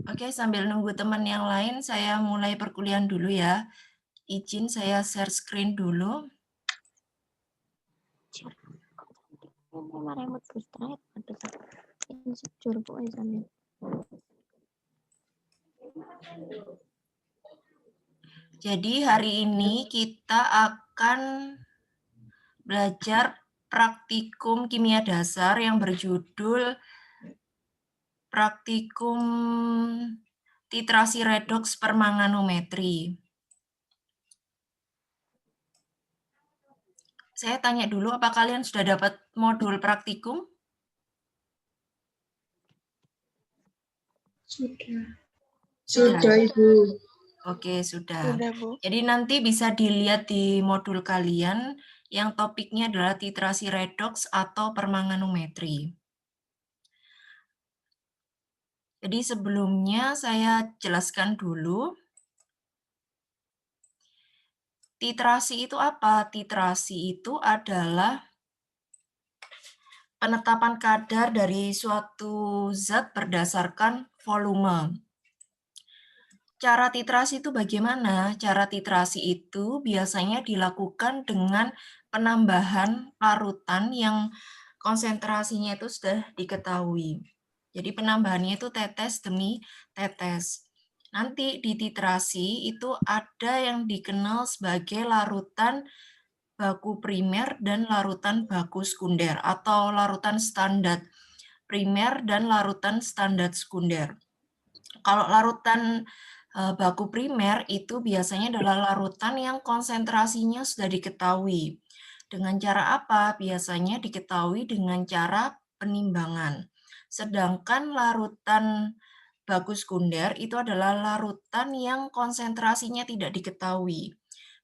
Oke, sambil nunggu teman yang lain, saya mulai perkuliahan dulu ya. Izin saya share screen dulu. Jadi hari ini kita akan belajar praktikum kimia dasar yang berjudul praktikum titrasi redoks permanganometri. Saya tanya dulu, apa kalian sudah dapat modul praktikum? Sudah, Ibu. Oke, sudah. Sudah, Bu. Jadi nanti bisa dilihat di modul kalian yang topiknya adalah titrasi redoks atau permanganometri. Jadi sebelumnya saya jelaskan dulu. Titrasi itu apa? Titrasi itu adalah penetapan kadar dari suatu zat berdasarkan volume. Cara titrasi itu bagaimana? Cara titrasi itu biasanya dilakukan dengan penambahan larutan yang konsentrasinya itu sudah diketahui. Jadi penambahannya itu tetes demi tetes. Nanti di titrasi itu ada yang dikenal sebagai larutan baku primer dan larutan baku sekunder atau larutan standar primer dan larutan standar sekunder. Kalau larutan baku primer itu biasanya adalah larutan yang konsentrasinya sudah diketahui. Dengan cara apa? Biasanya diketahui dengan cara penimbangan. Sedangkan larutan baku sekunder itu adalah larutan yang konsentrasinya tidak diketahui.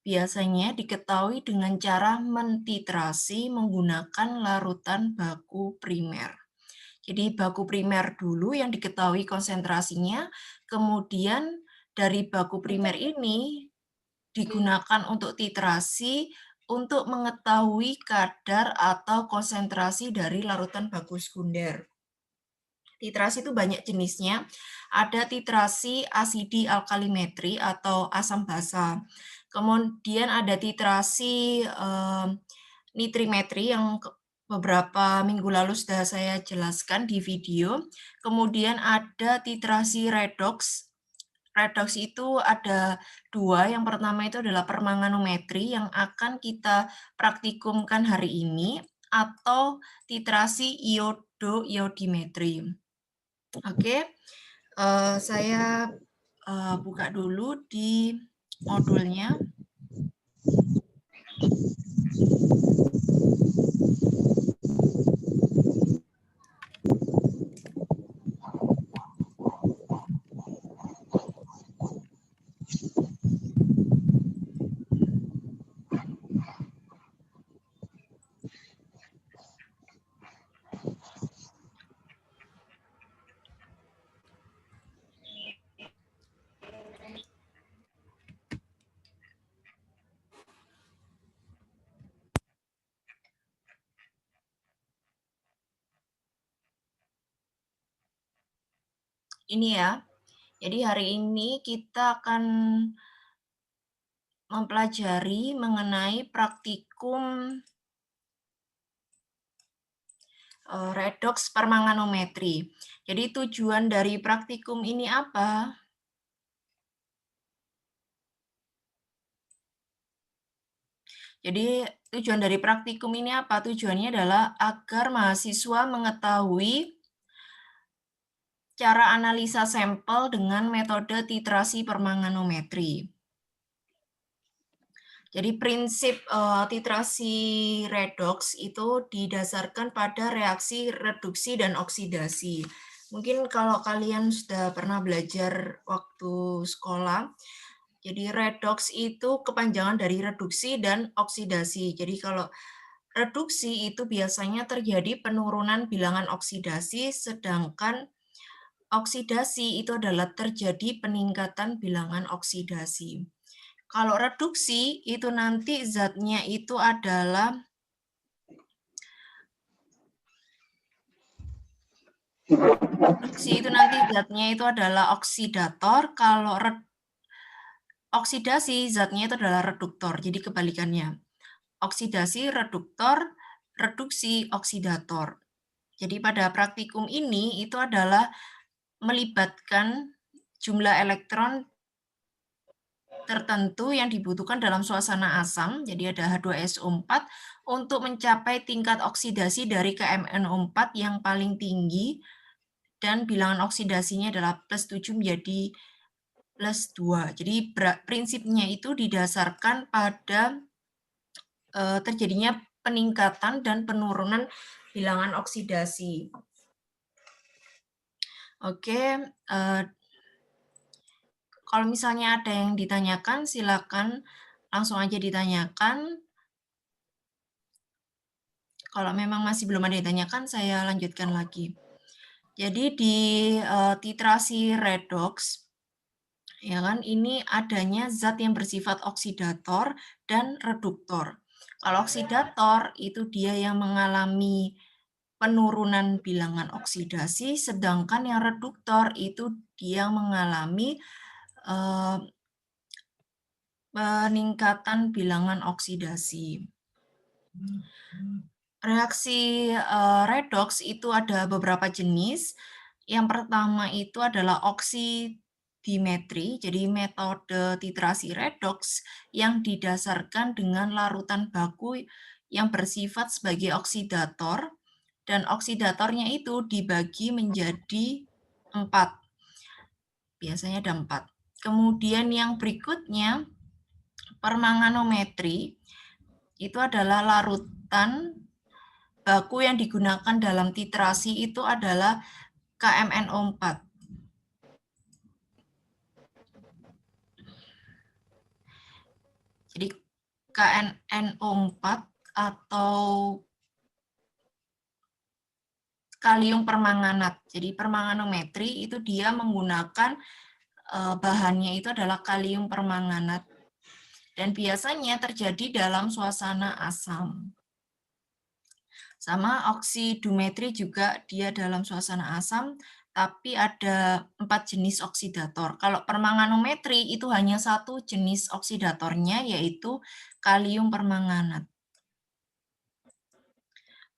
Biasanya diketahui dengan cara mentitrasi menggunakan larutan baku primer. Jadi baku primer dulu yang diketahui konsentrasinya, kemudian dari baku primer ini digunakan untuk titrasi untuk mengetahui kadar atau konsentrasi dari larutan baku sekunder. Titrasi itu banyak jenisnya. Ada titrasi asidi alkalimetri atau asam basa. Kemudian ada titrasi nitrimetri yang beberapa minggu lalu sudah saya jelaskan di video. Kemudian ada titrasi redoks. Redoks itu ada dua. Yang pertama itu adalah permanganometri yang akan kita praktikumkan hari ini, atau titrasi iodo-iodimetri. Oke, saya buka dulu di modulnya. Ini ya. Jadi hari ini kita akan mempelajari mengenai praktikum redoks permanganometri. Jadi tujuan dari praktikum ini apa? Jadi tujuan dari praktikum ini apa? Tujuannya adalah agar mahasiswa mengetahui cara analisa sampel dengan metode titrasi permanganometri. Jadi prinsip titrasi redoks itu didasarkan pada reaksi reduksi dan oksidasi. Mungkin kalau kalian sudah pernah belajar waktu sekolah, jadi redoks itu kepanjangan dari reduksi dan oksidasi. Jadi kalau reduksi itu biasanya terjadi penurunan bilangan oksidasi, sedangkan oksidasi itu adalah terjadi peningkatan bilangan oksidasi. Kalau reduksi itu nanti zatnya itu adalah Reduksi itu nanti zatnya itu adalah oksidator, kalau oksidasi zatnya itu adalah reduktor, jadi kebalikannya. Oksidasi, reduktor, reduksi, oksidator. Jadi pada praktikum ini itu adalah melibatkan jumlah elektron tertentu yang dibutuhkan dalam suasana asam, jadi ada H2SO4, untuk mencapai tingkat oksidasi dari KMnO4 yang paling tinggi, dan bilangan oksidasinya adalah plus 7 menjadi plus 2. Jadi prinsipnya itu didasarkan pada terjadinya peningkatan dan penurunan bilangan oksidasi. Oke, kalau misalnya ada yang ditanyakan, silakan langsung aja ditanyakan. Kalau memang masih belum ada yang ditanyakan, saya lanjutkan lagi. Jadi di titrasi redoks, ya kan, ini adanya zat yang bersifat oksidator dan reduktor. Kalau oksidator itu dia yang mengalami penurunan bilangan oksidasi, sedangkan yang reduktor itu dia mengalami peningkatan bilangan oksidasi. Reaksi redoks itu ada beberapa jenis. Yang pertama itu adalah oksidimetri, jadi metode titrasi redoks yang didasarkan dengan larutan baku yang bersifat sebagai oksidator, dan oksidatornya itu dibagi menjadi 4. Biasanya ada 4. Kemudian yang berikutnya, permanganometri, itu adalah larutan baku yang digunakan dalam titrasi itu adalah KMnO4. Jadi KMnO4 atau kalium permanganat. Jadi permanganometri itu dia menggunakan bahannya itu adalah kalium permanganat. Dan biasanya terjadi dalam suasana asam. Sama oksidometri juga dia dalam suasana asam, tapi ada 4 jenis oksidator. Kalau permanganometri itu hanya 1 jenis oksidatornya, yaitu kalium permanganat.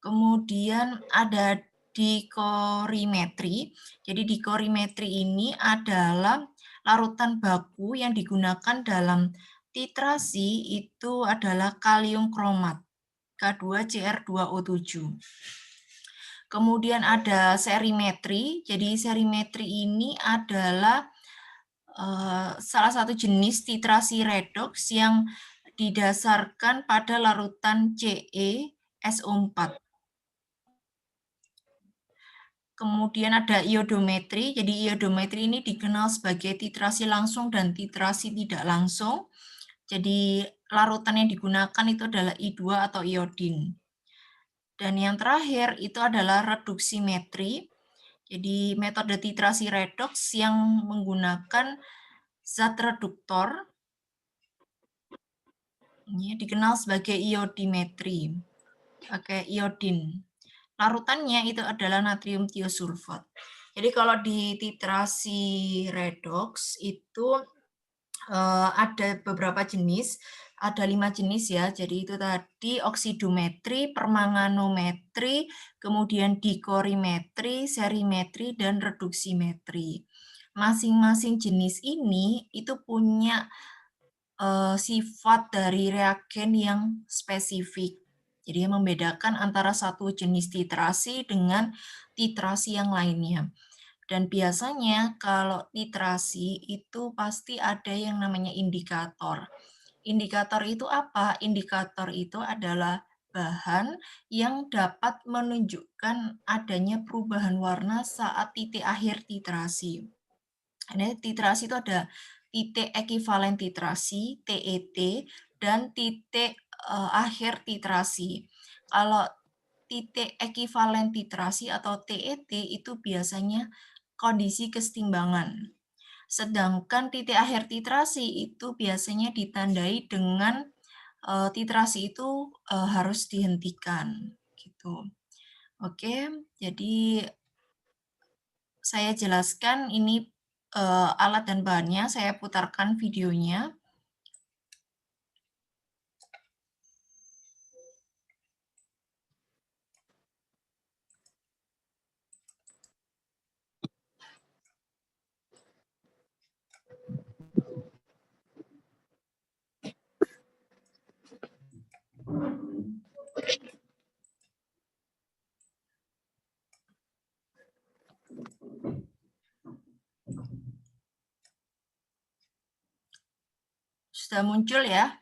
Kemudian ada dikorimetri. Jadi dikorimetri ini adalah larutan baku yang digunakan dalam titrasi itu adalah kalium kromat, K2Cr2O7. Kemudian ada serimetri. Jadi serimetri ini adalah salah satu jenis titrasi redoks yang didasarkan pada larutan CeSO4. Kemudian ada iodometri. Jadi iodometri ini dikenal sebagai titrasi langsung dan titrasi tidak langsung. Jadi larutan yang digunakan itu adalah I2 atau iodin. Dan yang terakhir itu adalah reduksimetri. Jadi metode titrasi redoks yang menggunakan zat reduktor, ini dikenal sebagai iodimetri, pakai iodin. Larutannya itu adalah natrium tiosulfat. Jadi kalau di titrasi redoks itu ada beberapa jenis, ada 5 jenis ya. Jadi itu tadi oksidometri, permanganometri, kemudian dikorimetri, serimetri, dan reduksimetri. Masing-masing jenis ini itu punya sifat dari reagen yang spesifik. Jadi yang membedakan antara satu jenis titrasi dengan titrasi yang lainnya. Dan biasanya kalau titrasi itu pasti ada yang namanya indikator. Indikator itu apa? Indikator itu adalah bahan yang dapat menunjukkan adanya perubahan warna saat titik akhir titrasi. Ini titrasi itu ada titik ekivalen titrasi, TET, dan titik akhir titrasi. Kalau titik ekivalen titrasi atau TET itu biasanya kondisi kesetimbangan. Sedangkan titik akhir titrasi itu biasanya ditandai dengan titrasi itu harus dihentikan gitu. Oke, jadi saya jelaskan ini alat dan bahannya, saya putarkan videonya. Sudah muncul ya?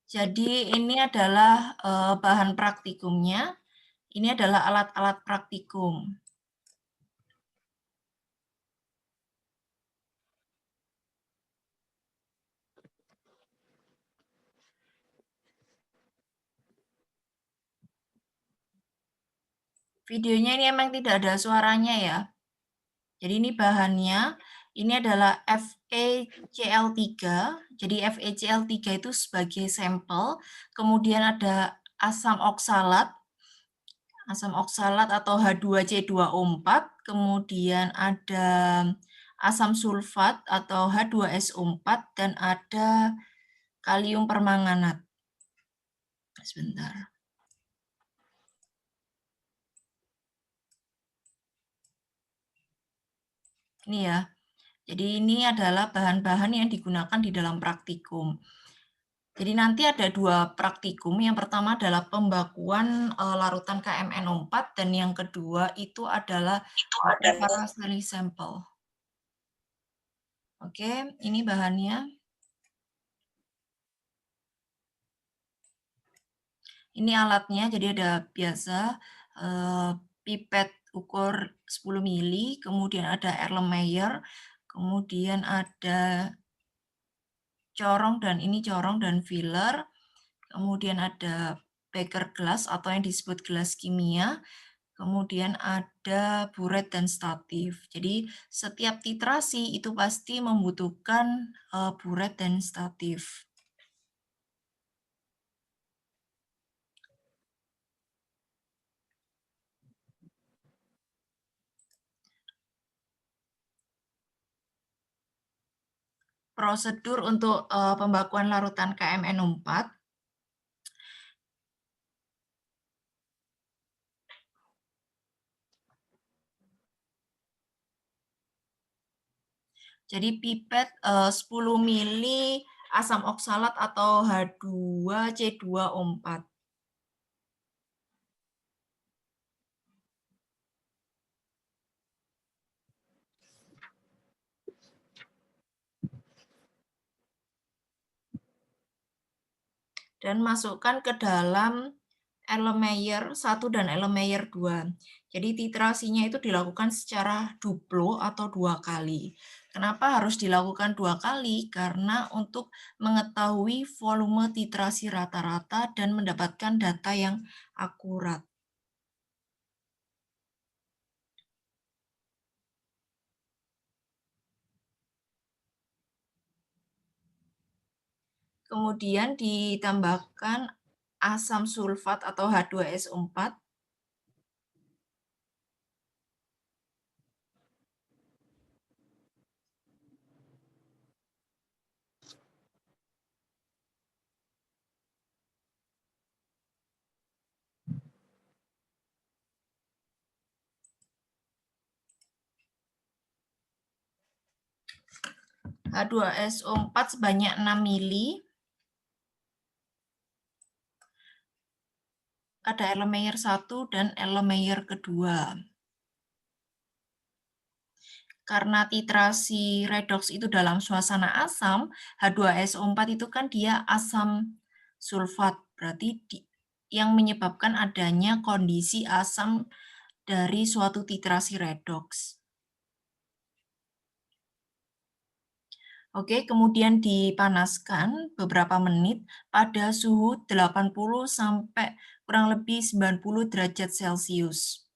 Jadi ini adalah bahan praktikumnya. Ini adalah alat-alat praktikum. Videonya ini emang tidak ada suaranya ya. Jadi ini bahannya, ini adalah FeCl3. Jadi FeCl3 itu sebagai sampel, kemudian ada asam oksalat atau H2C2O4, kemudian ada asam sulfat atau H2SO4, dan ada kalium permanganat. Sebentar. Ini ya. Jadi ini adalah bahan-bahan yang digunakan di dalam praktikum. Jadi nanti ada 2 praktikum. Yang pertama adalah pembakuan larutan KMNO4 dan yang kedua itu adalah preparasi sampel. Oke, ini bahannya. Ini alatnya, jadi ada biasa pipet ukur 10 mili, kemudian ada Erlenmeyer, kemudian ada corong dan filler, kemudian ada beker gelas atau yang disebut gelas kimia, kemudian ada buret dan statif. Jadi setiap titrasi itu pasti membutuhkan buret dan statif. Prosedur untuk pembakuan larutan KMNO4. Jadi pipet 10 mili asam oksalat atau H2C2O4. Dan masukkan ke dalam Erlenmeyer 1 dan Erlenmeyer 2. Jadi titrasinya itu dilakukan secara duplo atau 2 kali. Kenapa harus dilakukan 2 kali? Karena untuk mengetahui volume titrasi rata-rata dan mendapatkan data yang akurat. Kemudian ditambahkan asam sulfat atau H2SO4. H2SO4 sebanyak 6 mili. Ada Erlenmeyer 1 dan Erlenmeyer kedua. Karena titrasi redoks itu dalam suasana asam, H2SO4 itu kan dia asam sulfat, berarti yang menyebabkan adanya kondisi asam dari suatu titrasi redoks. Oke, kemudian dipanaskan beberapa menit pada suhu 80 sampai kurang lebih 90 derajat Celcius.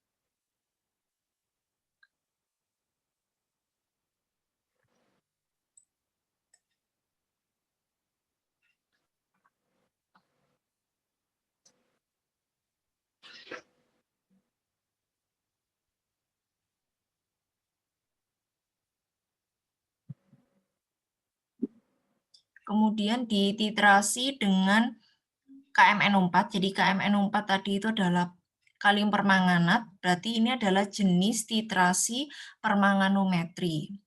kemudian dititrasi dengan KMNO4. Jadi KMNO4 tadi itu adalah kalium permanganat, berarti ini adalah jenis titrasi permanganometri.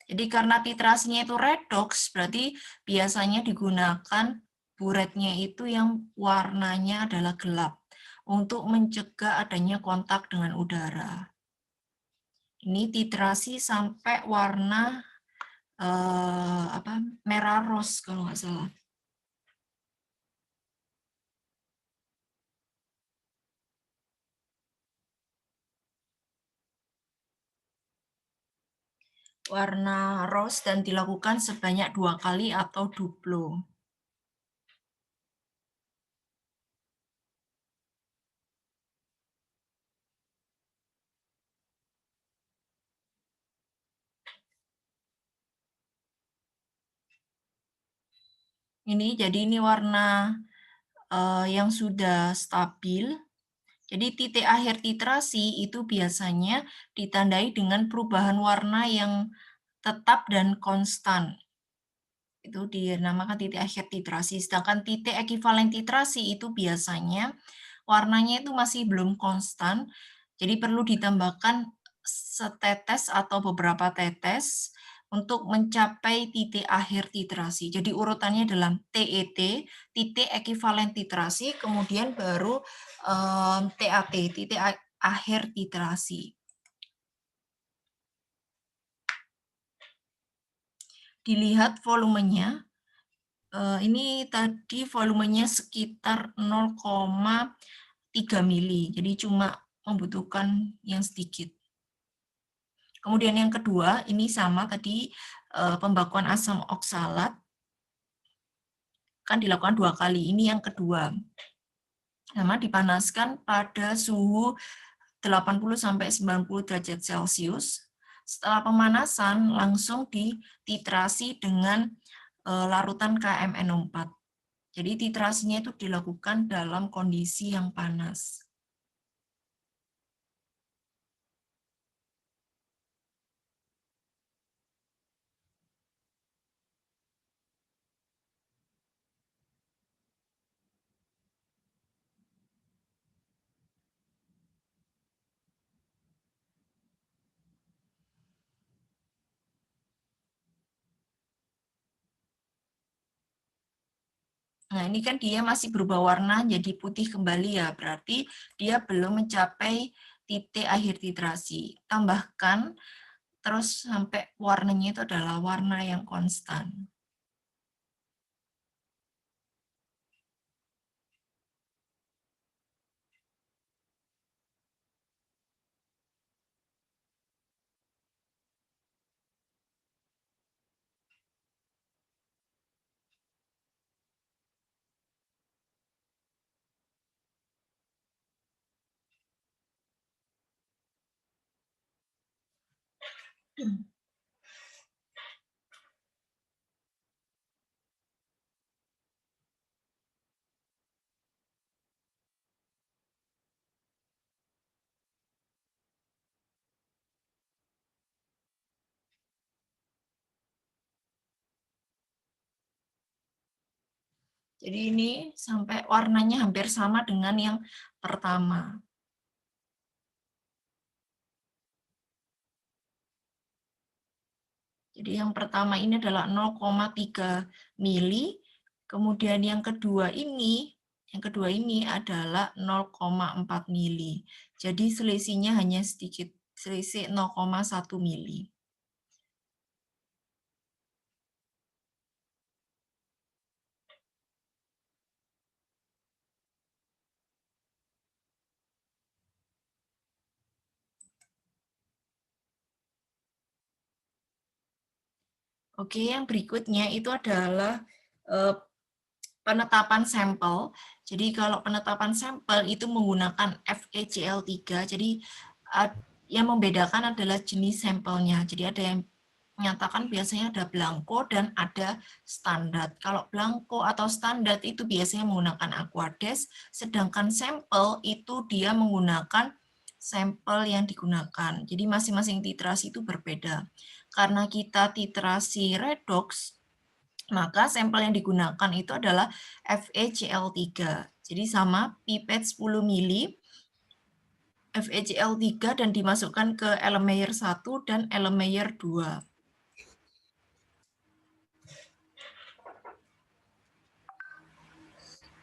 Jadi karena titrasinya itu redoks, berarti biasanya digunakan buretnya itu yang warnanya adalah gelap untuk mencegah adanya kontak dengan udara. Ini titrasi sampai warna merah rose kalau nggak salah. Warna rose dan dilakukan sebanyak 2 kali atau duplo. Jadi ini warna yang sudah stabil. Jadi titik akhir titrasi itu biasanya ditandai dengan perubahan warna yang tetap dan konstan. Itu dinamakan titik akhir titrasi. Sedangkan titik ekivalen titrasi itu biasanya warnanya itu masih belum konstan. Jadi perlu ditambahkan setetes atau beberapa tetes untuk mencapai titik akhir titrasi. Jadi urutannya dalam TET, titik ekivalen titrasi, kemudian baru TAT, titik akhir titrasi. Dilihat volumenya, ini tadi volumenya sekitar 0,3 mili, jadi cuma membutuhkan yang sedikit. Kemudian yang kedua, ini sama tadi pembakuan asam oksalat, kan dilakukan 2 kali, ini yang kedua. Sama dipanaskan pada suhu 80-90 derajat Celcius. Setelah pemanasan, langsung dititrasi dengan larutan KMNO4. Jadi titrasinya itu dilakukan dalam kondisi yang panas. Nah, ini kan dia masih berubah warna jadi putih kembali ya, berarti dia belum mencapai titik akhir titrasi. Tambahkan terus sampai warnanya itu adalah warna yang konstan. Jadi ini sampai warnanya hampir sama dengan yang pertama. Jadi yang pertama ini adalah 0,3 mili, kemudian yang kedua ini adalah 0,4 mili. Jadi selisihnya hanya sedikit, selisih 0,1 mili. Oke, yang berikutnya itu adalah penetapan sampel. Jadi kalau penetapan sampel itu menggunakan FeCl3. Jadi yang membedakan adalah jenis sampelnya. Jadi ada yang menyatakan biasanya ada blanko dan ada standar. Kalau blanko atau standar itu biasanya menggunakan Aquades, sedangkan sampel itu dia menggunakan sampel yang digunakan. Jadi masing-masing titrasi itu berbeda. Karena kita titrasi redox, maka sampel yang digunakan itu adalah FeCl3. Jadi sama pipet 10 mili FeCl3 dan dimasukkan ke Erlenmeyer 1 dan Erlenmeyer 2.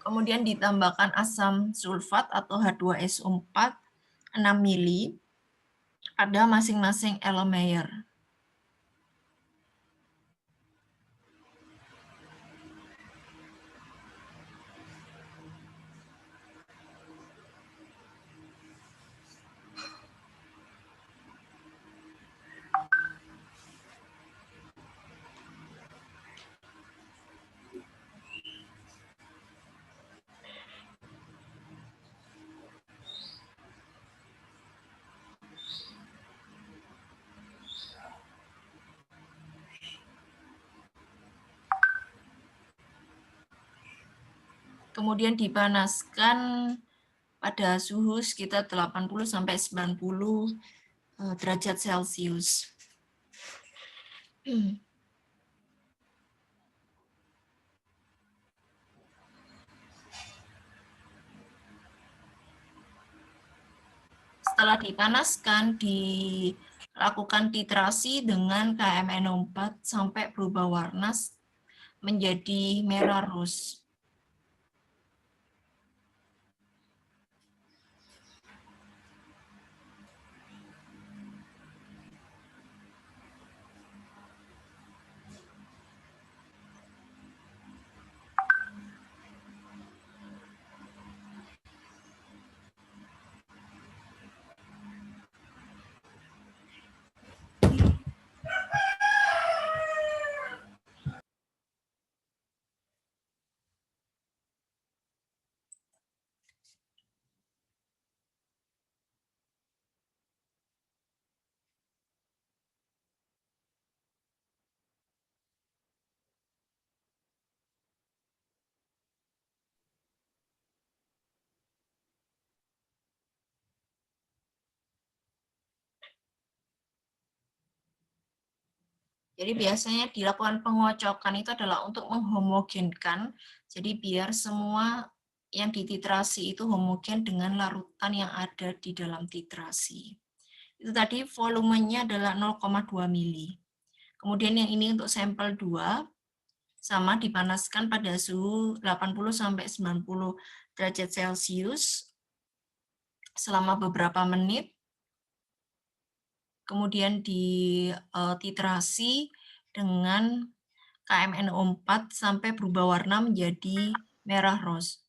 Kemudian ditambahkan asam sulfat atau H2SO4 6 mili pada masing-masing Erlenmeyer. Kemudian dipanaskan pada suhu sekitar 80-90 derajat Celcius. Setelah dipanaskan, dilakukan titrasi dengan KMNO4 sampai berubah warna menjadi merah rose. Jadi biasanya dilakukan pengocokan itu adalah untuk menghomogenkan, jadi biar semua yang dititrasi itu homogen dengan larutan yang ada di dalam titrasi. Itu tadi volumenya adalah 0,2 mili. Kemudian yang ini untuk sampel 2, sama dipanaskan pada suhu 80-90 derajat Celcius selama beberapa menit. Kemudian dititrasi dengan KMNO4 sampai berubah warna menjadi merah rose.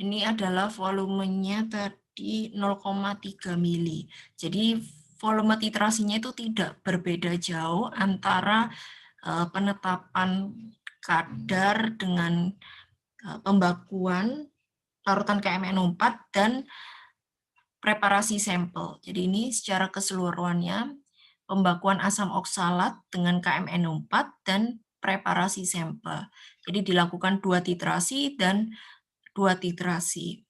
Ini adalah volumenya tadi 0,3 mili. Jadi volume titrasinya itu tidak berbeda jauh antara penetapan kadar dengan pembakuan larutan KMNO4 dan preparasi sampel. Jadi ini secara keseluruhannya pembakuan asam oksalat dengan KMNO4 dan preparasi sampel. Jadi dilakukan 2 titrasi dan 2 titrasi.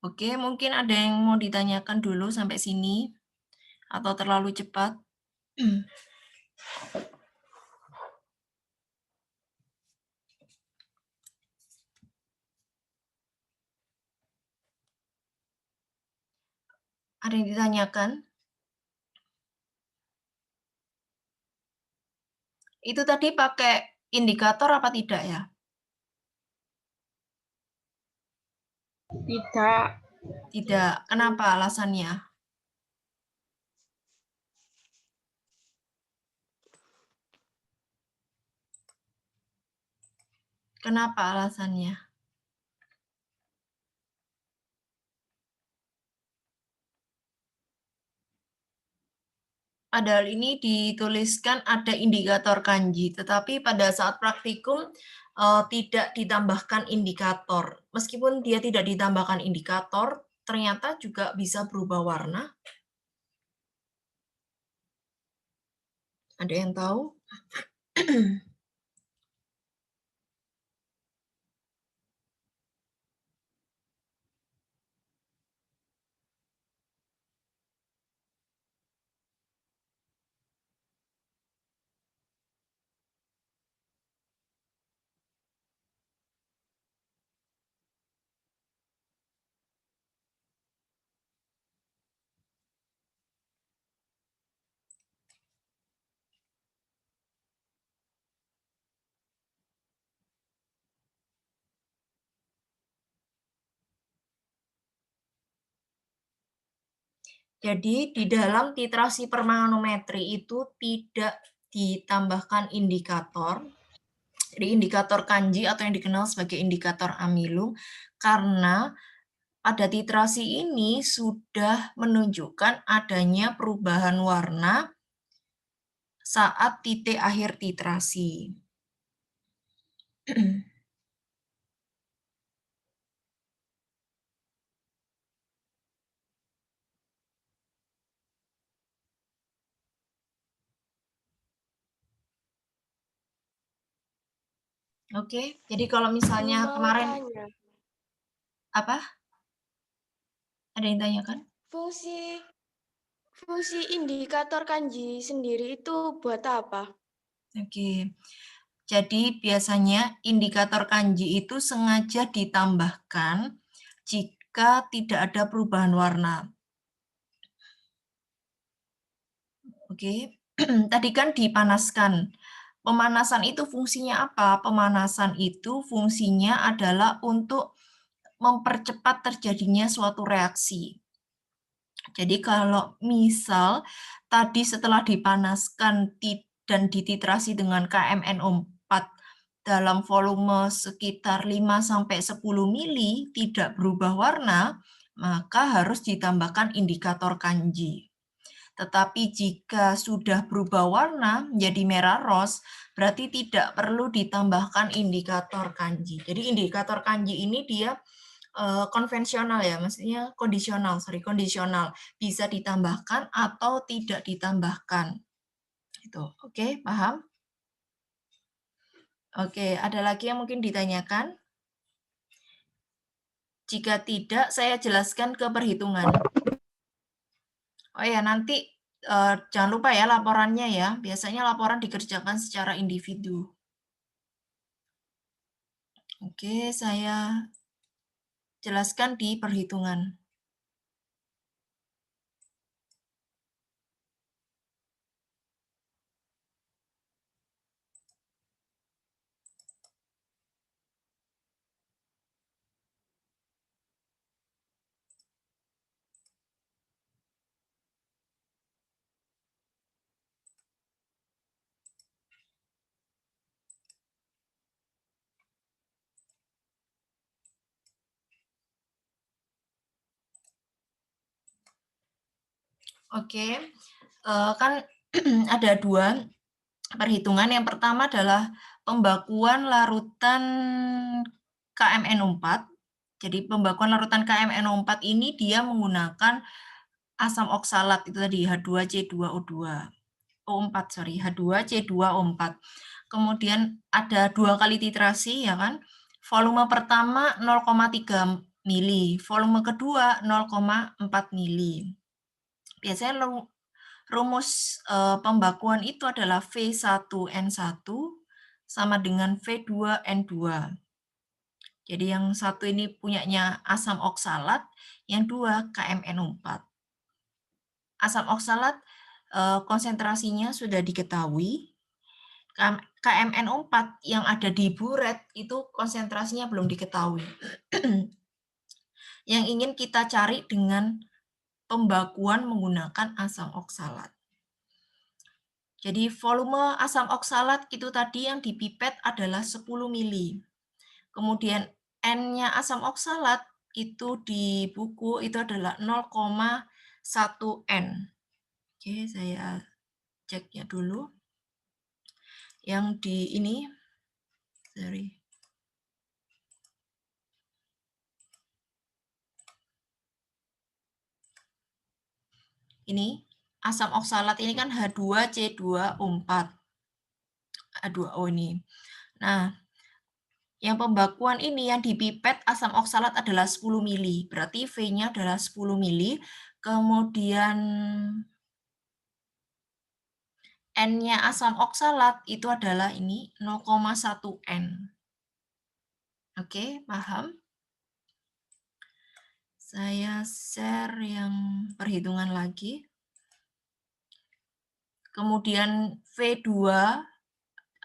Oke, mungkin ada yang mau ditanyakan dulu sampai sini atau terlalu cepat? Ada yang ditanyakan? Itu tadi pakai indikator apa tidak ya? Tidak. Tidak. Kenapa alasannya? Kenapa alasannya? Padahal ini dituliskan ada indikator kanji, tetapi pada saat praktikum tidak ditambahkan indikator. Meskipun dia tidak ditambahkan indikator, ternyata juga bisa berubah warna. Ada yang tahu? Jadi di dalam titrasi permanometri itu tidak ditambahkan indikator. Jadi indikator kanji atau yang dikenal sebagai indikator amilum, karena pada titrasi ini sudah menunjukkan adanya perubahan warna saat titik akhir titrasi. Oke, jadi kalau misalnya Mau kemarin tanya, apa? Ada yang tanyakan? fungsi indikator kanji sendiri itu buat apa? Oke. Jadi biasanya indikator kanji itu sengaja ditambahkan jika tidak ada perubahan warna. Oke. Tadi kan dipanaskan. Pemanasan itu fungsinya apa? Pemanasan itu fungsinya adalah untuk mempercepat terjadinya suatu reaksi. Jadi kalau misal tadi setelah dipanaskan dan dititrasi dengan KMNO4 dalam volume sekitar 5-10 mili tidak berubah warna, maka harus ditambahkan indikator kanji. Tetapi jika sudah berubah warna menjadi merah ros, berarti tidak perlu ditambahkan indikator kanji. Jadi indikator kanji ini dia konvensional ya, maksudnya kondisional, bisa ditambahkan atau tidak ditambahkan. Itu, oke, paham? Oke, ada lagi yang mungkin ditanyakan? Jika tidak, saya jelaskan ke perhitungan. Oh ya, nanti jangan lupa ya laporannya ya. Biasanya laporan dikerjakan secara individu. Oke, saya jelaskan di perhitungan. Oke, kan ada dua perhitungan. Yang pertama adalah pembakuan larutan KMNO4. Jadi pembakuan larutan KMNO4 ini dia menggunakan asam oksalat itu tadi H2C2O2. O4, sorry, H2C2O4. Kemudian ada 2 kali titrasi ya kan. Volume pertama 0,3 mili, volume kedua 0,4 mili. Biasanya rumus pembakuan itu adalah V1N1 sama dengan V2N2. Jadi yang satu ini punyanya asam oksalat, yang dua KMNO4. Asam oksalat konsentrasinya sudah diketahui. KMNO4 yang ada di buret itu konsentrasinya belum diketahui. Yang ingin kita cari dengan pembakuan menggunakan asam oksalat. Jadi volume asam oksalat itu tadi yang dipipet adalah 10 mili. Kemudian N-nya asam oksalat itu di buku itu adalah 0,1 N. Oke, saya ceknya dulu. Yang di ini, sorry. Ini asam oksalat ini kan H2C2O4. H2O ini. Nah, yang pembakuan ini yang dipipet asam oksalat adalah 10 mili. Berarti V-nya adalah 10 mili. Kemudian N-nya asam oksalat itu adalah ini 0,1 N. Oke, paham? Saya share yang perhitungan lagi. Kemudian V2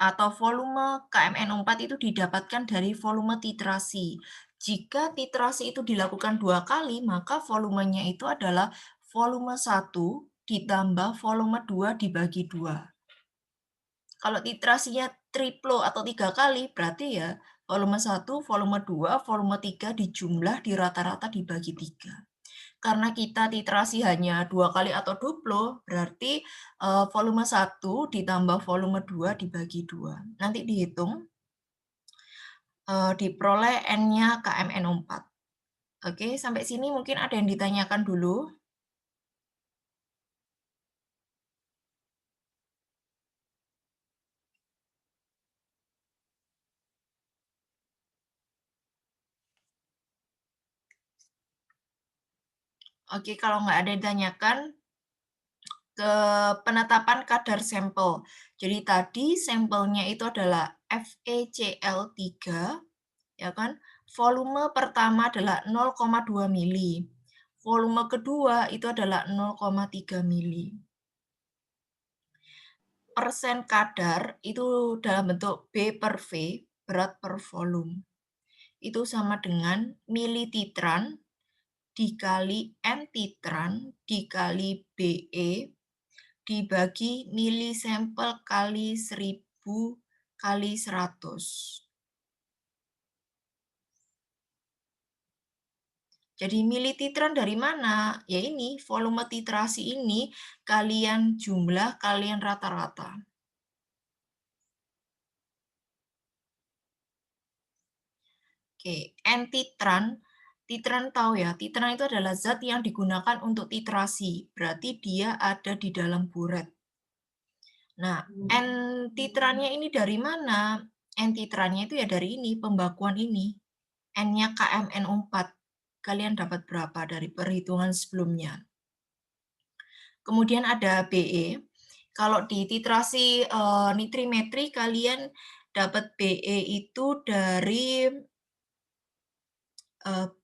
atau volume KMNO4 itu didapatkan dari volume titrasi. Jika titrasi itu dilakukan 2 kali, maka volumenya itu adalah volume 1 ditambah volume 2 dibagi 2. Kalau titrasinya triplo atau 3 kali, berarti ya volume 1, volume 2, volume 3 dijumlah di rata-rata dibagi 3. Karena kita titrasi hanya 2 kali atau duplo, berarti volume 1 ditambah volume 2 dibagi 2. Nanti dihitung, diperoleh N-nya KMNO4. Oke, sampai sini mungkin ada yang ditanyakan dulu. Oke, kalau nggak ada yang ditanyakan, ke penetapan kadar sampel. Jadi tadi sampelnya itu adalah FeCl3, ya kan? Volume pertama adalah 0,2 mili. Volume kedua itu adalah 0,3 mili. Persen kadar itu dalam bentuk B per V, berat per volume. Itu sama dengan milititran dikali N-titran dikali BE dibagi milisampel kali 1000 kali 100. Jadi milititran dari mana? Ya ini, volume titrasi ini kalian jumlah, kalian rata-rata. Oke, N-titran. Titran tahu ya, titran itu adalah zat yang digunakan untuk titrasi. Berarti dia ada di dalam buret. Nah, N-titrannya ini dari mana? N-titrannya itu ya dari ini, pembakuan ini. N-nya KMNO4. Kalian dapat berapa dari perhitungan sebelumnya? Kemudian ada BE. Kalau di titrasi nitrimetri, kalian dapat BE itu dari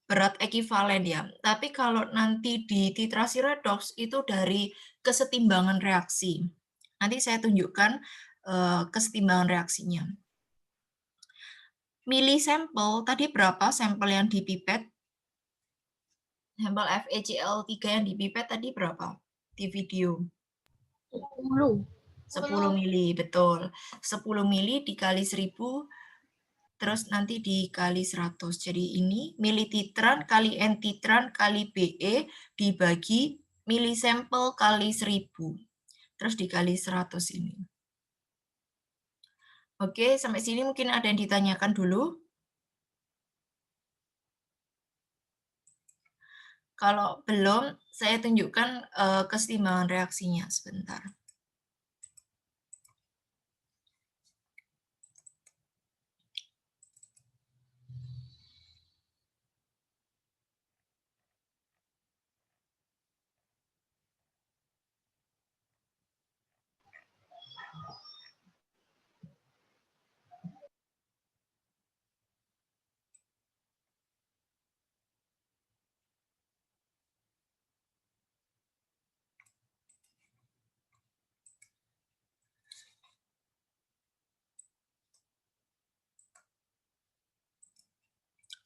berat ekivalen ya. Tapi kalau nanti di titrasi redox itu dari kesetimbangan reaksi. Nanti saya tunjukkan kesetimbangan reaksinya. Mili sampel, tadi berapa sampel yang dipipet? Sampel FeCl3 yang dipipet tadi berapa? Di video. 10. 10 mili, betul. 10 mili dikali 1000, terus nanti dikali 100. Jadi ini milititran kali N-titran kali BE dibagi milisampel kali 1000. Terus dikali 100 ini. Oke, sampai sini mungkin ada yang ditanyakan dulu. Kalau belum, saya tunjukkan kesetimbangan reaksinya sebentar.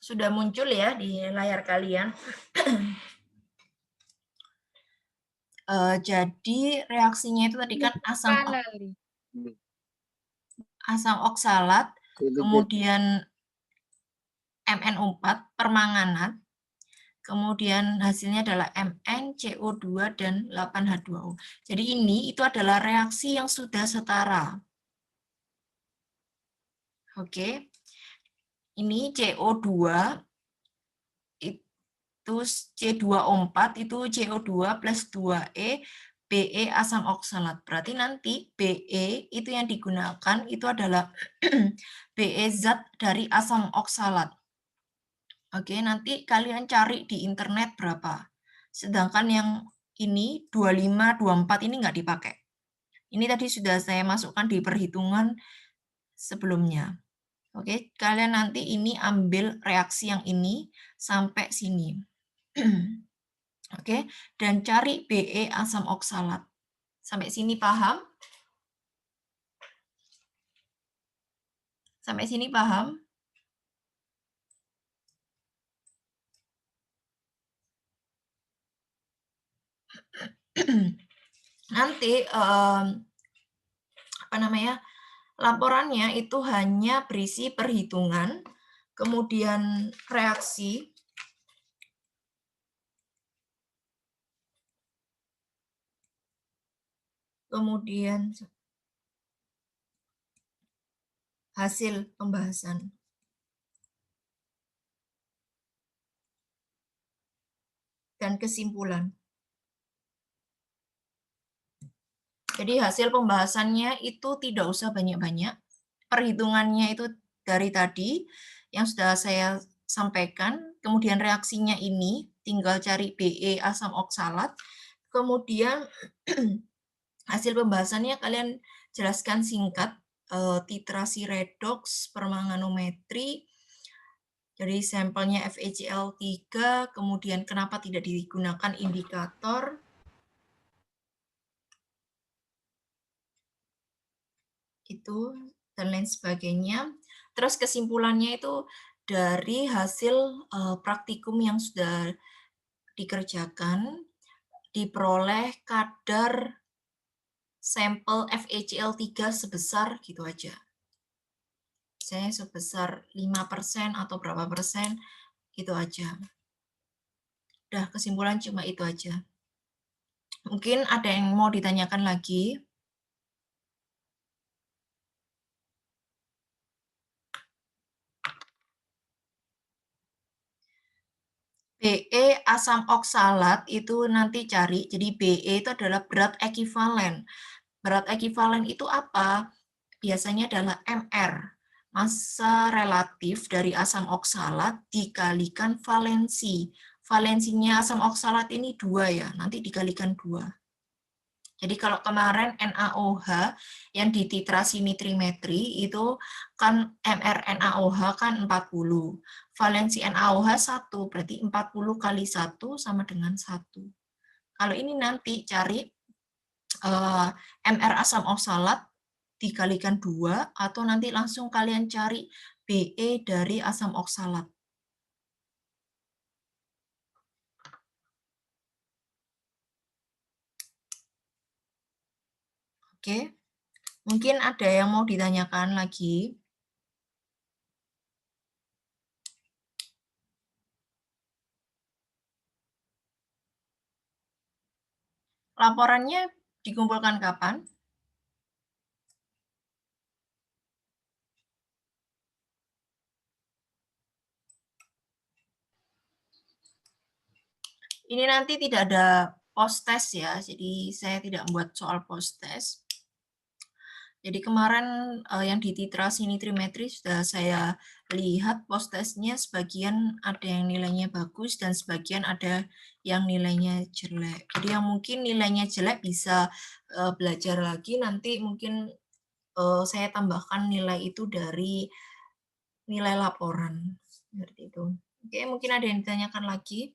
Sudah muncul ya di layar kalian. Jadi reaksinya itu tadi kan asam oksalat, kemudian MnO4 permanganat, kemudian hasilnya adalah Mn, CO2, dan 8H2O. Jadi ini itu adalah reaksi yang sudah setara. Oke, ini CO2 itu C2O4 itu CO2 plus 2E Be asam oksalat. Berarti nanti Be itu yang digunakan itu adalah Be zat dari asam oksalat. Oke, nanti kalian cari di internet berapa. Sedangkan yang ini 25, 24 ini nggak dipakai. Ini tadi sudah saya masukkan di perhitungan sebelumnya. Oke, kalian nanti ini ambil reaksi yang ini sampai sini. Oke, dan cari Be asam oksalat. Sampai sini paham? Sampai sini paham? Nanti apa namanya? Laporannya itu hanya berisi perhitungan, kemudian reaksi, kemudian hasil pembahasan. Dan kesimpulan. Jadi hasil pembahasannya itu tidak usah banyak-banyak. Perhitungannya itu dari tadi yang sudah saya sampaikan. Kemudian reaksinya ini tinggal cari Be asam oksalat. Kemudian hasil pembahasannya kalian jelaskan singkat. Titrasi redoks, permanganometri, jadi sampelnya FeCl3, kemudian kenapa tidak digunakan indikator, itu dan lain sebagainya. Terus kesimpulannya itu dari hasil praktikum yang sudah dikerjakan, diperoleh kadar sampel FeCl3 sebesar gitu aja. Misalnya sebesar 5% atau berapa persen, itu aja. Udah, kesimpulan cuma itu aja. Mungkin ada yang mau ditanyakan lagi? Be asam oksalat itu nanti cari, jadi Be itu adalah berat ekivalen. Berat ekivalen itu apa? Biasanya adalah Mr, massa relatif dari asam oksalat dikalikan valensi. Valensinya asam oksalat ini 2 ya, nanti dikalikan 2. Jadi kalau kemarin NaOH yang dititrasi nitrimetri itu kan mRNaOH kan 40. Valensi NaOH 1, berarti 40 kali 1 sama dengan 1. Kalau ini nanti cari Mr asam oksalat dikalikan 2 atau nanti langsung kalian cari Be dari asam oksalat. Oke, mungkin ada yang mau ditanyakan lagi. Laporannya dikumpulkan kapan? Ini nanti tidak ada post test ya, jadi saya tidak membuat soal post test. Jadi kemarin yang dititrasi nitrimetri sudah saya lihat post testnya, sebagian ada yang nilainya bagus dan sebagian ada yang nilainya jelek. Jadi yang mungkin nilainya jelek bisa belajar lagi, nanti mungkin saya tambahkan nilai itu dari nilai laporan. Seperti itu. Oke, mungkin ada yang ditanyakan lagi.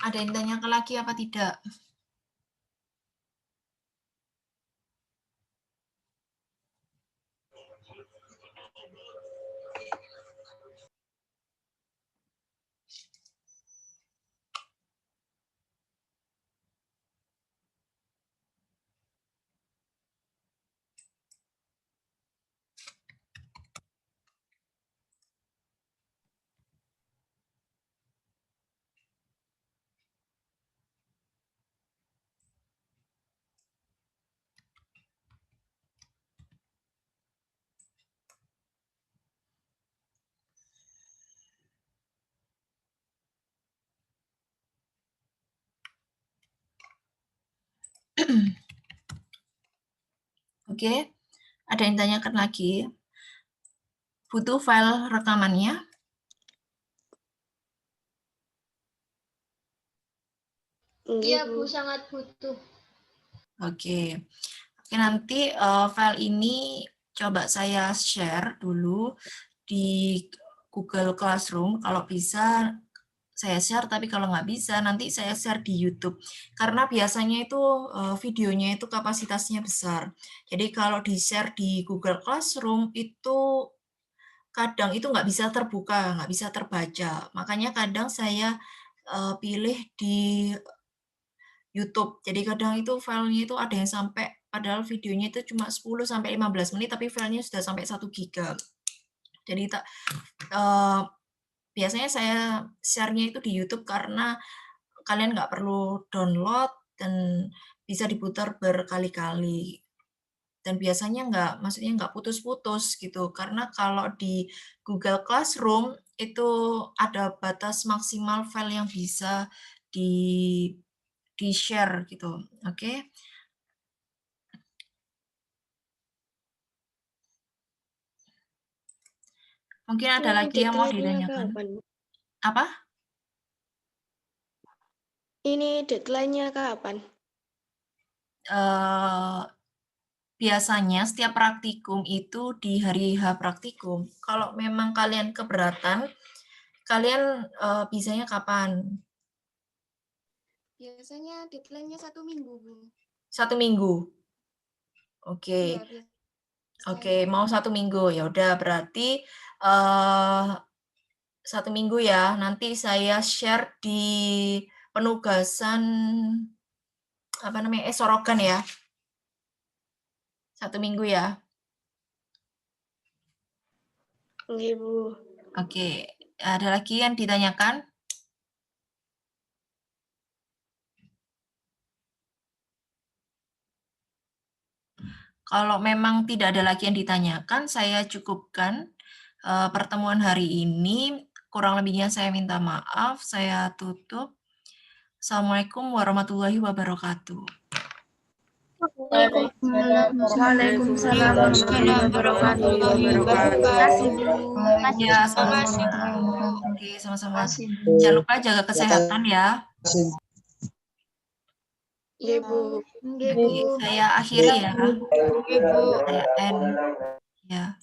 Ada yang ditanyakan lagi apa tidak? Oke, ada yang tanyakan lagi? Butuh file rekamannya? Iya, Bu, sangat butuh. Oke. Oke, nanti file ini coba saya share dulu di Google Classroom. Kalau bisa saya share, tapi kalau nggak bisa nanti saya share di YouTube. Karena biasanya itu videonya itu kapasitasnya besar. Jadi kalau di-share di Google Classroom itu kadang itu nggak bisa terbuka, nggak bisa terbaca. Makanya kadang saya pilih di YouTube. Jadi kadang itu filenya itu ada yang sampai, padahal videonya itu cuma 10-15 menit, tapi filenya sudah sampai 1 giga. Jadi biasanya saya share-nya itu di YouTube karena kalian nggak perlu download dan bisa diputar berkali-kali. Dan biasanya maksudnya nggak putus-putus gitu. Karena kalau di Google Classroom itu ada batas maksimal file yang bisa di-share gitu. Oke. Mungkin ada lagi yang mau ditanyakan. Kapan? Apa? Ini deadline-nya kapan? Biasanya setiap praktikum itu di hari H praktikum. Kalau memang kalian keberatan, kalian bisanya kapan? Biasanya deadline-nya 1 minggu, Bu. 1 minggu. Oke. Iya, biasanya. Oke, mau 1 minggu. Ya udah berarti 1 minggu ya. Nanti saya share di penugasan apa namanya? Sorogan ya. 1 minggu ya. Oke, Bu. Oke, ada lagi yang ditanyakan? Kalau memang tidak ada lagi yang ditanyakan, saya cukupkan pertemuan hari ini. Kurang lebihnya saya minta maaf, saya tutup. Assalamualaikum warahmatullahi wabarakatuh. Waalaikumsalam warahmatullahi wabarakatuh. Terima kasih, Bu. Ya, sama-sama. Oke, sama-sama. Jangan lupa jaga kesehatan ya. Iya, Bu. Oke, saya akhiri ya. Oke, Bu. Saya end. Ya.